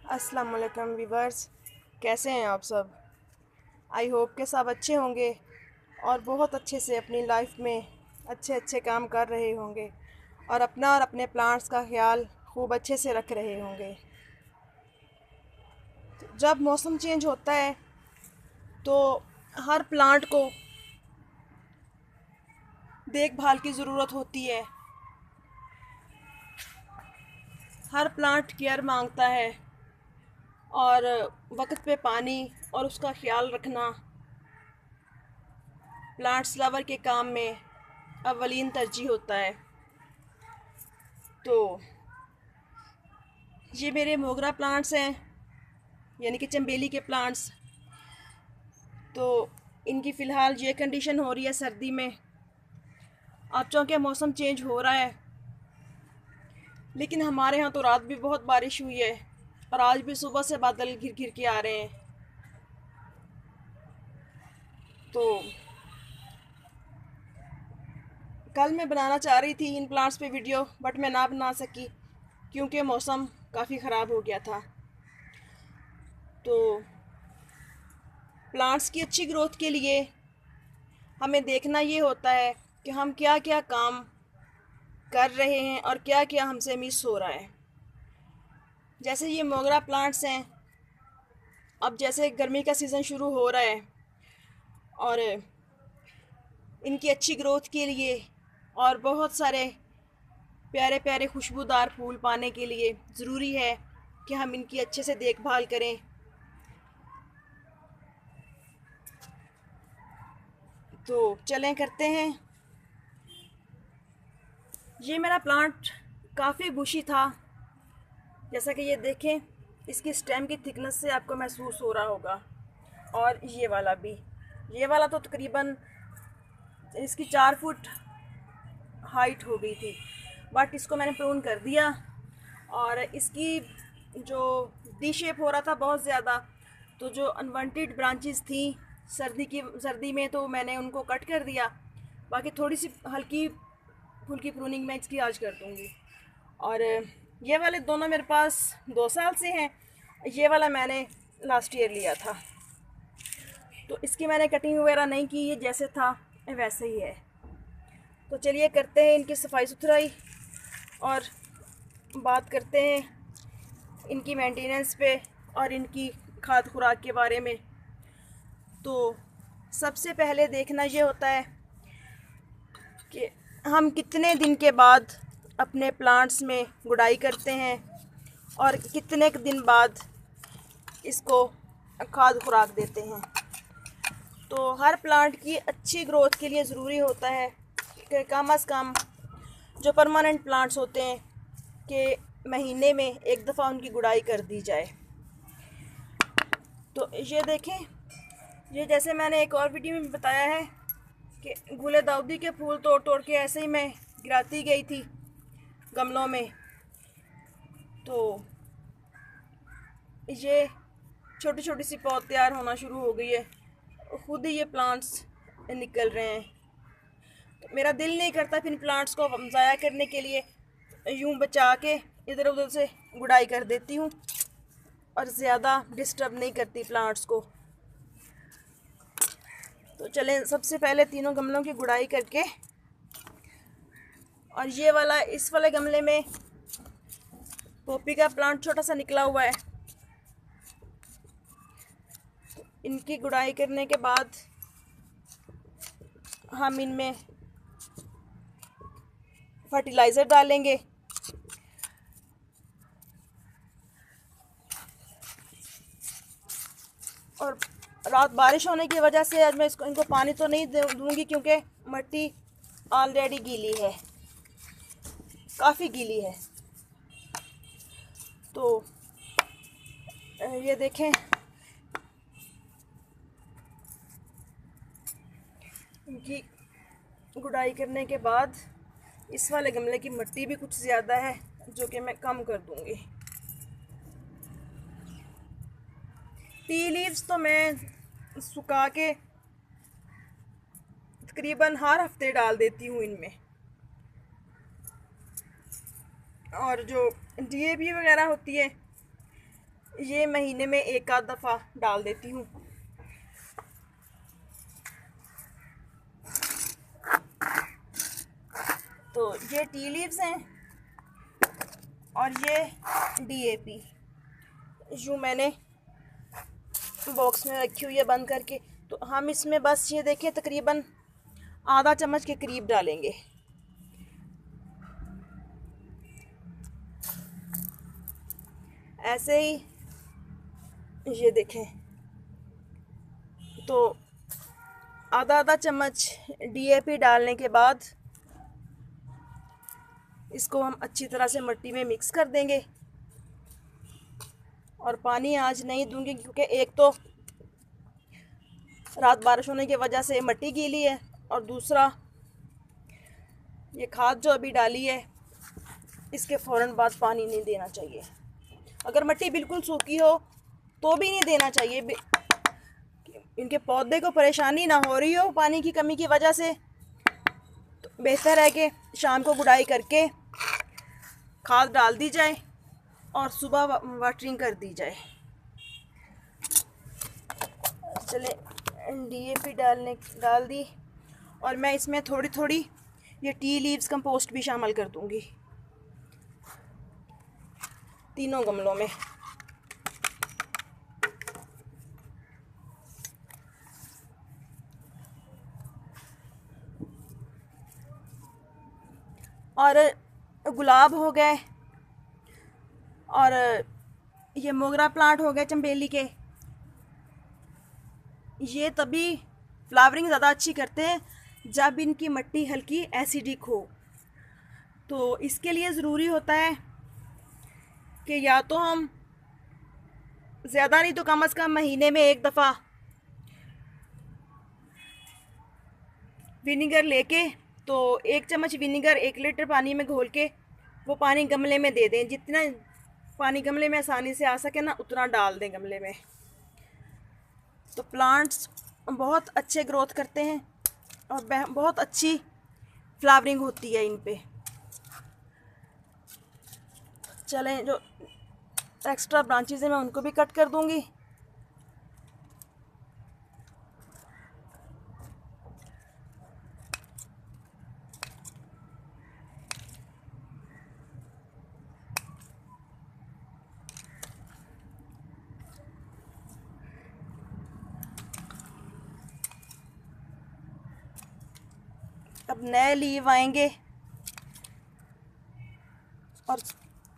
अस्सलाम वालेकुम व्यूवर्स, कैसे हैं आप सब। आई होप के सब अच्छे होंगे और बहुत अच्छे से अपनी लाइफ में अच्छे अच्छे काम कर रहे होंगे और अपना और अपने प्लांट्स का ख्याल खूब अच्छे से रख रहे होंगे। जब मौसम चेंज होता है तो हर प्लांट को देखभाल की ज़रूरत होती है। हर प्लांट केयर मांगता है और वक्त पे पानी और उसका ख्याल रखना प्लांट्स लवर के काम में अव्वलीन तरजीह होता है। तो ये मेरे मोगरा प्लांट्स हैं, यानी कि चंबेली के प्लांट्स। तो इनकी फ़िलहाल ये कंडीशन हो रही है सर्दी में। अब चूँकि मौसम चेंज हो रहा है, लेकिन हमारे यहाँ तो रात भी बहुत बारिश हुई है और आज भी सुबह से बादल घिर घिर के आ रहे हैं। तो कल मैं बनाना चाह रही थी इन प्लांट्स पे वीडियो, बट मैं ना बना सकी क्योंकि मौसम काफ़ी ख़राब हो गया था। तो प्लांट्स की अच्छी ग्रोथ के लिए हमें देखना ये होता है कि हम क्या क्या काम कर रहे हैं और क्या क्या हमसे मिस हो रहा है। जैसे ये मोगरा प्लांट्स हैं, अब जैसे गर्मी का सीज़न शुरू हो रहा है और इनकी अच्छी ग्रोथ के लिए और बहुत सारे प्यारे प्यारे खुशबूदार फूल पाने के लिए ज़रूरी है कि हम इनकी अच्छे से देखभाल करें। तो चलें करते हैं। ये मेरा प्लांट काफ़ी बुशी था, जैसा कि ये देखें, इसकी स्टेम की थिकनेस से आपको महसूस हो रहा होगा। और ये वाला भी, ये वाला तो तकरीबन इसकी 4 फुट हाइट हो गई थी, बट इसको मैंने प्रून कर दिया। और इसकी जो डी शेप हो रहा था बहुत ज़्यादा, तो जो अनवांटेड ब्रांचेस थी सर्दी में, तो मैंने उनको कट कर दिया। बाकी थोड़ी सी हल्की फुल्की प्रूनिंग मैं इसकी आज कर दूँगी। और ये वाले दोनों मेरे पास 2 साल से हैं। ये वाला मैंने लास्ट ईयर लिया था, तो इसकी मैंने कटिंग वगैरह नहीं की, ये जैसे था वैसे ही है। तो चलिए करते हैं इनकी सफाई सुथराई और बात करते हैं इनकी मेंटेनेंस पे और इनकी खाद खुराक के बारे में। तो सबसे पहले देखना ये होता है कि हम कितने दिन के बाद अपने प्लांट्स में गुड़ाई करते हैं और कितने दिन बाद इसको खाद खुराक देते हैं। तो हर प्लांट की अच्छी ग्रोथ के लिए ज़रूरी होता है कि कम अज़ कम जो परमानेंट प्लांट्स होते हैं कि महीने में एक दफ़ा उनकी गुड़ाई कर दी जाए। तो ये देखें, ये जैसे मैंने एक और वीडियो में बताया है कि गुले दाऊदी के फूल तोड़ तोड़ के ऐसे ही मैं गिराती गई थी गमलों में। तो ये छोटी छोटी सी पौध तैयार होना शुरू हो गई है, खुद ही ये प्लांट्स निकल रहे हैं। तो मेरा दिल नहीं करता फिर प्लांट्स को ज़ाया करने के लिए, यूं बचा के इधर उधर से गुड़ाई कर देती हूँ और ज़्यादा डिस्टर्ब नहीं करती प्लांट्स को। तो चलें सबसे पहले तीनों गमलों की गुड़ाई करके, और ये वाला, इस वाले गमले में पोपी का प्लांट छोटा सा निकला हुआ है। इनकी गुड़ाई करने के बाद हम इनमें फर्टिलाइज़र डालेंगे। और रात बारिश होने की वजह से आज मैं इनको पानी तो नहीं दूंगी क्योंकि मिट्टी ऑलरेडी गीली है, काफ़ी गीली है। तो ये देखें, इनकी गुड़ाई करने के बाद इस वाले गमले की मिट्टी भी कुछ ज़्यादा है, जो कि मैं कम कर दूंगी। टी लीव्स तो मैं सुखा के तकरीबन हर हफ्ते डाल देती हूँ इनमें। और जो डीएपी वगैरह होती है ये महीने में एक आध दफ़ा डाल देती हूँ। तो ये टी लीव्स हैं और ये DAP जो मैंने बॉक्स में रखी हुई है बंद करके। तो हम इसमें बस ये देखें तकरीबन आधा चम्मच के करीब डालेंगे। ऐसे ही ये देखें, तो आधा आधा चम्मच DAP डालने के बाद इसको हम अच्छी तरह से मिट्टी में मिक्स कर देंगे। और पानी आज नहीं दूंगी क्योंकि एक तो रात बारिश होने की वजह से मिट्टी गीली है, और दूसरा ये खाद जो अभी डाली है इसके फ़ौरन बाद पानी नहीं देना चाहिए। अगर मिट्टी बिल्कुल सूखी हो तो भी नहीं देना चाहिए। इनके पौधे को परेशानी ना हो रही हो पानी की कमी की वजह से, तो बेहतर है कि शाम को गुड़ाई करके खाद डाल दी जाए और सुबह वाटरिंग कर दी जाए। चले DAP डाल दी, और मैं इसमें थोड़ी थोड़ी ये टी लीव्स कंपोस्ट भी शामिल कर दूंगी तीनों गमलों में। और गुलाब हो गए और ये मोगरा प्लांट हो गए चंबेली के, ये तभी फ्लावरिंग ज़्यादा अच्छी करते हैं जब इनकी मिट्टी हल्की एसिडिक हो। तो इसके लिए ज़रूरी होता है कि या तो हम ज़्यादा नहीं तो कम से कम महीने में एक दफ़ा विनीगर लेके, तो 1 चम्मच विनीगर 1 लीटर पानी में घोल के वो पानी गमले में दे दें। जितना पानी गमले में आसानी से आ सके ना उतना डाल दें गमले में, तो प्लांट्स बहुत अच्छे ग्रोथ करते हैं और बहुत अच्छी फ्लावरिंग होती है इन पे। चलें, जो एक्स्ट्रा ब्रांचेस हैं मैं उनको भी कट कर दूंगी। अब नए लीव आएंगे और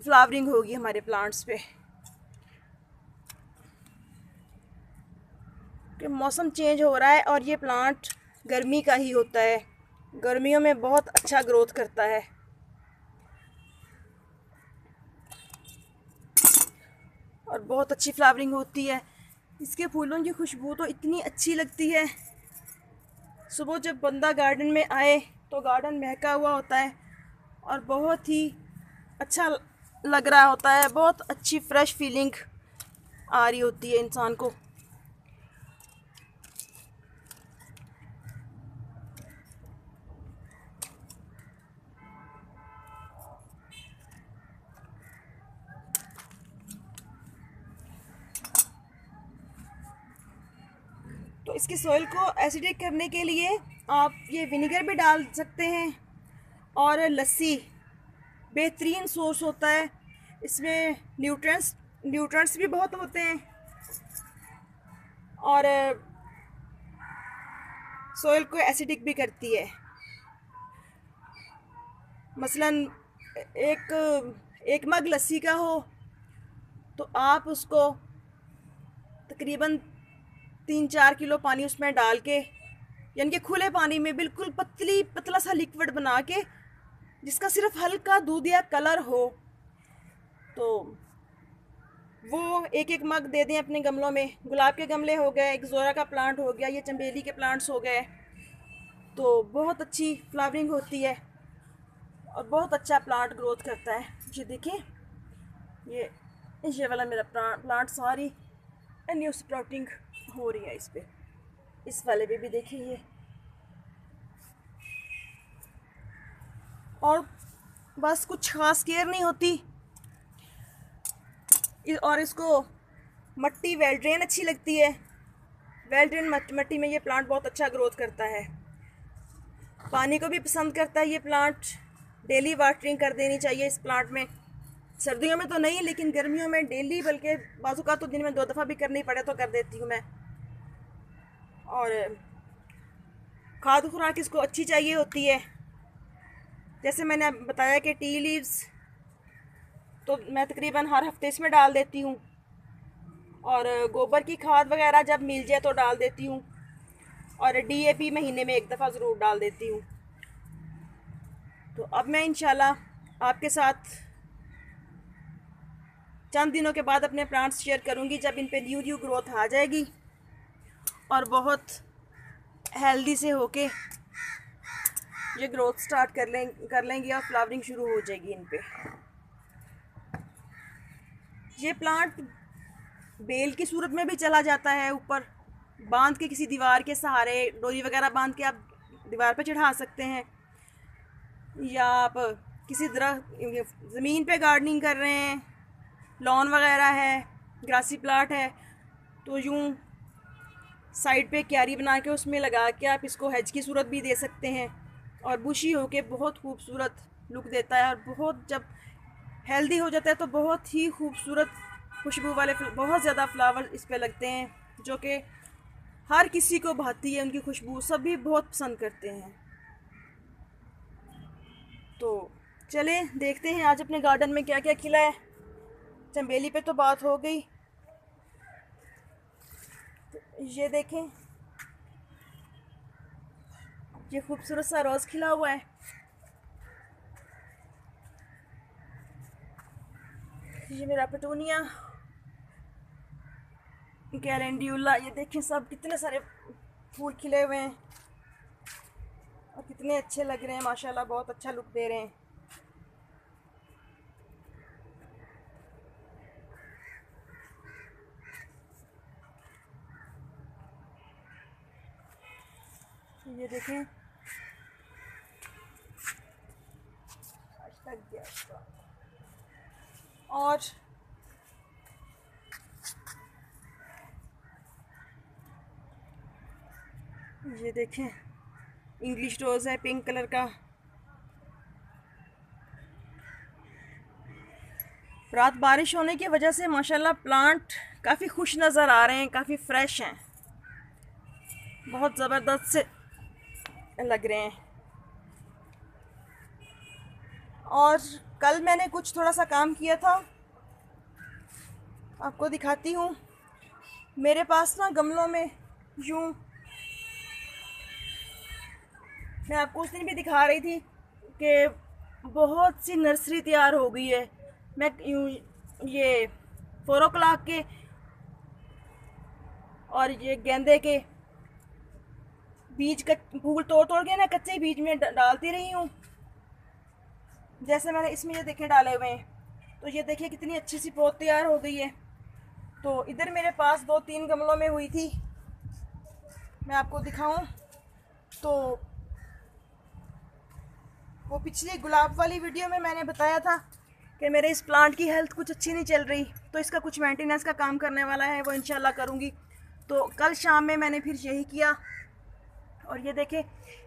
फ्लावरिंग होगी हमारे प्लांट्स पे, कि मौसम चेंज हो रहा है और ये प्लांट गर्मी का ही होता है, गर्मियों में बहुत अच्छा ग्रोथ करता है। और बहुत अच्छी फ्लावरिंग होती है। इसके फूलों की खुशबू तो इतनी अच्छी लगती है, सुबह जब बंदा गार्डन में आए तो गार्डन महका हुआ होता है और बहुत ही अच्छा लग रहा होता है, बहुत अच्छी फ्रेश फीलिंग आ रही होती है इंसान को। तो इसकी सॉइल को एसिडिक करने के लिए आप ये विनेगर भी डाल सकते हैं, और लस्सी बेहतरीन सोर्स होता है। इसमें न्यूट्रिएंट्स भी बहुत होते हैं और सॉइल को एसिडिक भी करती है। मसलन एक मग लस्सी का हो तो आप उसको तकरीबन 3-4 किलो पानी उसमें डाल के, यानी कि खुले पानी में बिल्कुल पतला सा लिक्विड बना के जिसका सिर्फ हल्का दूध या कलर हो, तो वो एक मग दे दें अपने गमलों में। गुलाब के गमले हो गए, एक जोरा का प्लांट हो गया, ये चंबेली के प्लांट्स हो गए, तो बहुत अच्छी फ्लावरिंग होती है और बहुत अच्छा प्लांट ग्रोथ करता है। ये देखें, ये वाला मेरा प्लांट सारी न्यू स्प्राउटिंग हो रही है इस पे। इस वाले पे भी देखिए ये, और बस कुछ खास केयर नहीं होती और इसको मट्टी वेल ड्रेन अच्छी लगती है। वेल ड्रेन मिट्टी में ये प्लांट बहुत अच्छा ग्रोथ करता है। पानी को भी पसंद करता है ये प्लांट। डेली वाटरिंग कर देनी चाहिए इस प्लांट में। सर्दियों में तो नहीं, लेकिन गर्मियों में डेली, बल्कि बाजू का तो दिन में 2 दफ़ा भी करनी पड़े तो कर देती हूँ मैं। और खाद खुराक इसको अच्छी चाहिए होती है। जैसे मैंने बताया कि टी लीव्स तो मैं तकरीबन हर हफ्ते इसमें डाल देती हूँ, और गोबर की खाद वगैरह जब मिल जाए तो डाल देती हूँ, और डीएपी महीने में 1 दफ़ा ज़रूर डाल देती हूँ। तो अब मैं इंशाल्लाह आपके साथ चंद दिनों के बाद अपने प्लांट्स शेयर करूँगी, जब इन पे न्यू ग्रोथ आ जाएगी और बहुत हेल्दी से होके ये ग्रोथ स्टार्ट कर लेंगे और फ्लावरिंग शुरू हो जाएगी इन पे। ये प्लांट बेल की सूरत में भी चला जाता है, ऊपर बांध के किसी दीवार के सहारे डोरी वगैरह बांध के आप दीवार पे चढ़ा सकते हैं, या आप किसी ज़मीन पे गार्डनिंग कर रहे हैं, लॉन वगैरह है, ग्रासी प्लाट है, तो यूँ साइड पे क्यारी बना के उसमें लगा के आप इसको हेज की सूरत भी दे सकते हैं, और बुशी होके बहुत खूबसूरत लुक देता है। और बहुत जब हेल्दी हो जाता है तो बहुत ही खूबसूरत खुशबू वाले बहुत ज़्यादा फ्लावर इस पे लगते हैं, जो कि हर किसी को भाती है। उनकी खुशबू सभी बहुत पसंद करते हैं। तो चलें देखते हैं आज अपने गार्डन में क्या क्या खिला है। चमेली पे तो बात हो गई। तो ये देखें, ये खूबसूरत सा रोज़ खिला हुआ है। ये मेरा पेटूनिया, कैलेंड्यूला, ये देखें सब कितने सारे फूल खिले हुए हैं और कितने अच्छे लग रहे हैं माशाल्लाह, बहुत अच्छा लुक दे रहे हैं। ये देखें, आज तक गया। और ये देखें, इंग्लिश रोज़ है पिंक कलर का। रात बारिश होने की वजह से माशाल्लाह प्लांट काफ़ी खुश नज़र आ रहे हैं, काफ़ी फ्रेश हैं, बहुत ज़बरदस्त से लग रहे हैं। और कल मैंने कुछ थोड़ा सा काम किया था, आपको दिखाती हूँ। मेरे पास ना गमलों में यूँ, मैं आपको उस दिन भी दिखा रही थी कि बहुत सी नर्सरी तैयार हो गई है। मैं यूँ ये 4 o'clock के और ये गेंदे के बीज का फूल तोड़ तोड़ के ना कच्चे बीज में डालती रही हूँ। जैसे मैंने इसमें ये देखे डाले हुए हैं, तो ये देखिए कितनी अच्छी सी पौध तैयार हो गई है। तो इधर मेरे पास 2-3 गमलों में हुई थी, मैं आपको दिखाऊं तो वो पिछली गुलाब वाली वीडियो में मैंने बताया था कि मेरे इस प्लांट की हेल्थ कुछ अच्छी नहीं चल रही, तो इसका कुछ मेंटेनेंस का काम करने वाला है, वो इंशाल्लाह करूँगी। तो कल शाम में मैंने फिर यही किया, और ये देखें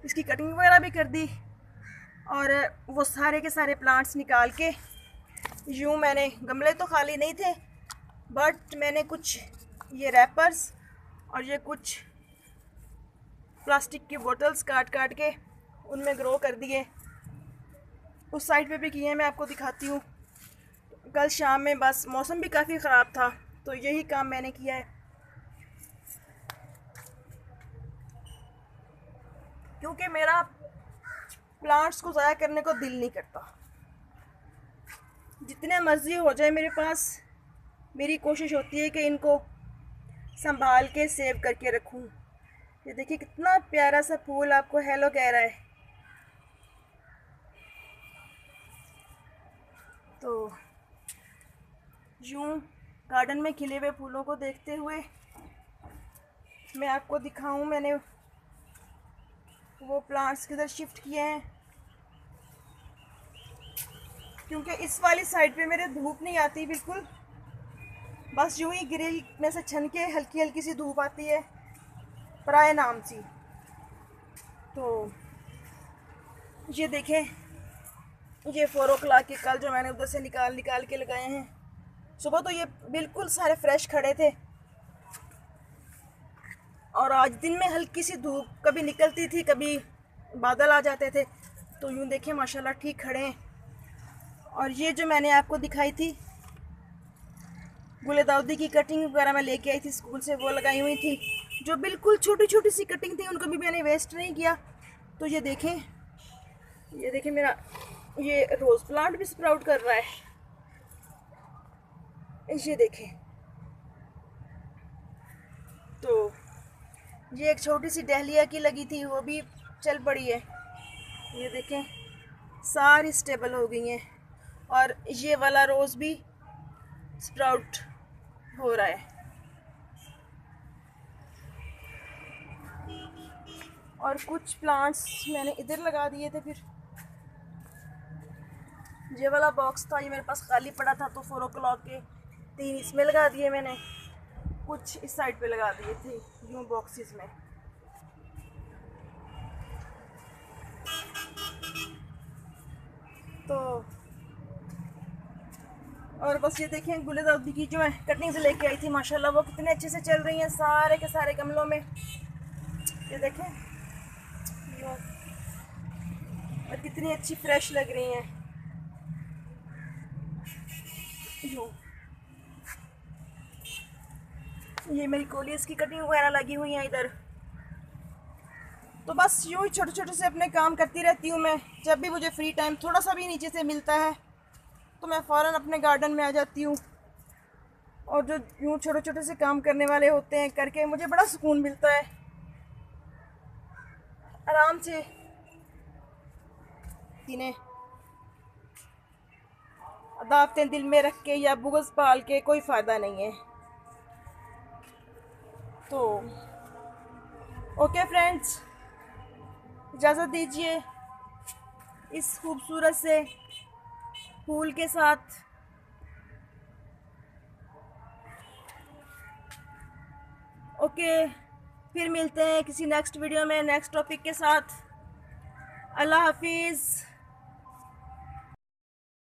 इसकी कटिंग वगैरह भी कर दी, और वो सारे के सारे प्लांट्स निकाल के यूँ, मैंने गमले तो खाली नहीं थे, बट मैंने कुछ ये रैपर्स और ये कुछ प्लास्टिक की बोतल्स काट काट के उनमें ग्रो कर दिए। उस साइड पे भी किए हैं, मैं आपको दिखाती हूँ। कल शाम में बस मौसम भी काफ़ी ख़राब था, तो यही काम मैंने किया है, क्योंकि मेरा प्लांट्स को ज़ाया करने को दिल नहीं करता। जितने मर्ज़ी हो जाए मेरे पास, मेरी कोशिश होती है कि इनको संभाल के सेव करके रखूं। ये देखिए कितना प्यारा सा फूल आपको हेलो कह रहा है। तो यूँ गार्डन में खिले हुए फूलों को देखते हुए मैं आपको दिखाऊं, मैंने वो प्लांट्स किधर शिफ्ट किए हैं, क्योंकि इस वाली साइड पे मेरे धूप नहीं आती बिल्कुल, बस यूं ही ग्रिल में से छन के हल्की हल्की सी धूप आती है पराए नाम सी। तो ये देखें, ये 4 o'clock के कल जो मैंने उधर से निकाल निकाल के लगाए हैं। सुबह तो ये बिल्कुल सारे फ्रेश खड़े थे, और आज दिन में हल्की सी धूप कभी निकलती थी, कभी बादल आ जाते थे। तो यूँ देखें माशाल्लाह ठीक खड़े हैं। और ये जो मैंने आपको दिखाई थी गुले दाऊदी की कटिंग वगैरह मैं लेके आई थी स्कूल से, वो लगाई हुई थी, जो बिल्कुल छोटी छोटी सी कटिंग थी, उनको भी मैंने वेस्ट नहीं किया। तो ये देखें मेरा ये रोज़ प्लांट भी स्प्राउट कर रहा है। ये देखें, तो ये एक छोटी सी डहलिया की लगी थी, वो भी चल पड़ी है। ये देखें सारी स्टेबल हो गई हैं, और ये वाला रोज़ भी स्प्राउट हो रहा है। और कुछ प्लांट्स मैंने इधर लगा दिए थे। फिर ये वाला बॉक्स था, ये मेरे पास खाली पड़ा था, तो 4 o'clock के 3 इसमें लगा दिए मैंने, कुछ इस साइड पे लगा दिए थे यूँ बॉक्सेस में। तो और बस ये देखें गुले दाऊदी की जो मैं कटिंग से लेके आई थी, माशाल्लाह वो कितने अच्छे से चल रही हैं सारे के सारे गमलों में। ये देखें और कितनी अच्छी फ्रेश लग रही हैं यूँ। ये मेरी कोलियस की कटिंग वगैरह लगी हुई हैं इधर। तो बस यूँ ही छोटे छोटे से अपने काम करती रहती हूँ मैं। जब भी मुझे फ्री टाइम थोड़ा सा भी नीचे से मिलता है तो मैं फ़ौरन अपने गार्डन में आ जाती हूँ, और जो यूँ छोटे छोटे से काम करने वाले होते हैं करके मुझे बड़ा सुकून मिलता है। आराम से इन्हें अदावतें दिल में रख के या बुग़्ज़ पाल के कोई फ़ायदा नहीं है। तो ओके फ्रेंड्स, इजाज़त दीजिए इस खूबसूरत से फूल के साथ। ओके, फिर मिलते हैं किसी नेक्स्ट वीडियो में नेक्स्ट टॉपिक के साथ। अल्लाह हाफिज़।